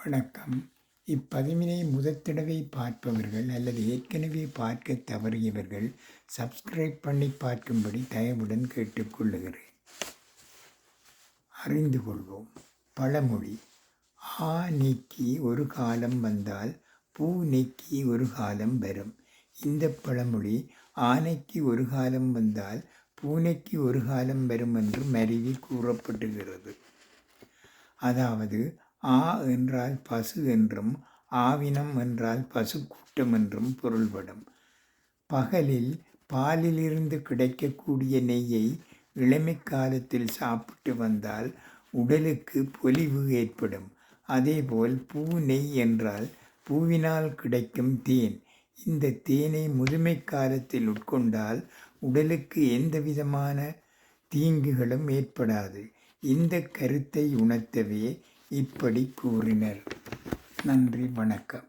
வணக்கம். இப்பதிவினை முதற்தடவை பார்ப்பவர்கள் அல்லது ஏற்கனவே பார்க்க தவறியவர்கள் சப்ஸ்கிரைப் பண்ணி பார்க்கும்படி தயவுடன் கேட்டுக்கொள்ளுகிறேன். அறிந்து கொள்வோம். பழமொழி: ஆ நீக்கி ஒரு காலம் வந்தால் பூ நீக்கி ஒரு காலம் வரும். இந்த பழமொழி ஆனைக்கு ஒரு காலம் வந்தால் பூனைக்கு ஒரு காலம் வரும் என்று மருவி கூறப்படுகிறது. அதாவது ஆ என்றால் பசு என்றும் ஆவினம் என்றால் பசு கூட்டம் என்றும் பொருள்படும். பகலில் பாலிலிருந்து கிடைக்கக்கூடிய நெய்யை இளமை காலத்தில் சாப்பிட்டு வந்தால் உடலுக்கு பொலிவு ஏற்படும். அதேபோல் பூ நெய் என்றால் பூவினால் கிடைக்கும் தேன். இந்த தேனை முதுமை காலத்தில் உட்கொண்டால் உடலுக்கு எந்த விதமான தீங்குகளும் ஏற்படாது. இந்த கருத்தை உணர்த்தவே இப்படி கூறினர். நன்றி, வணக்கம்.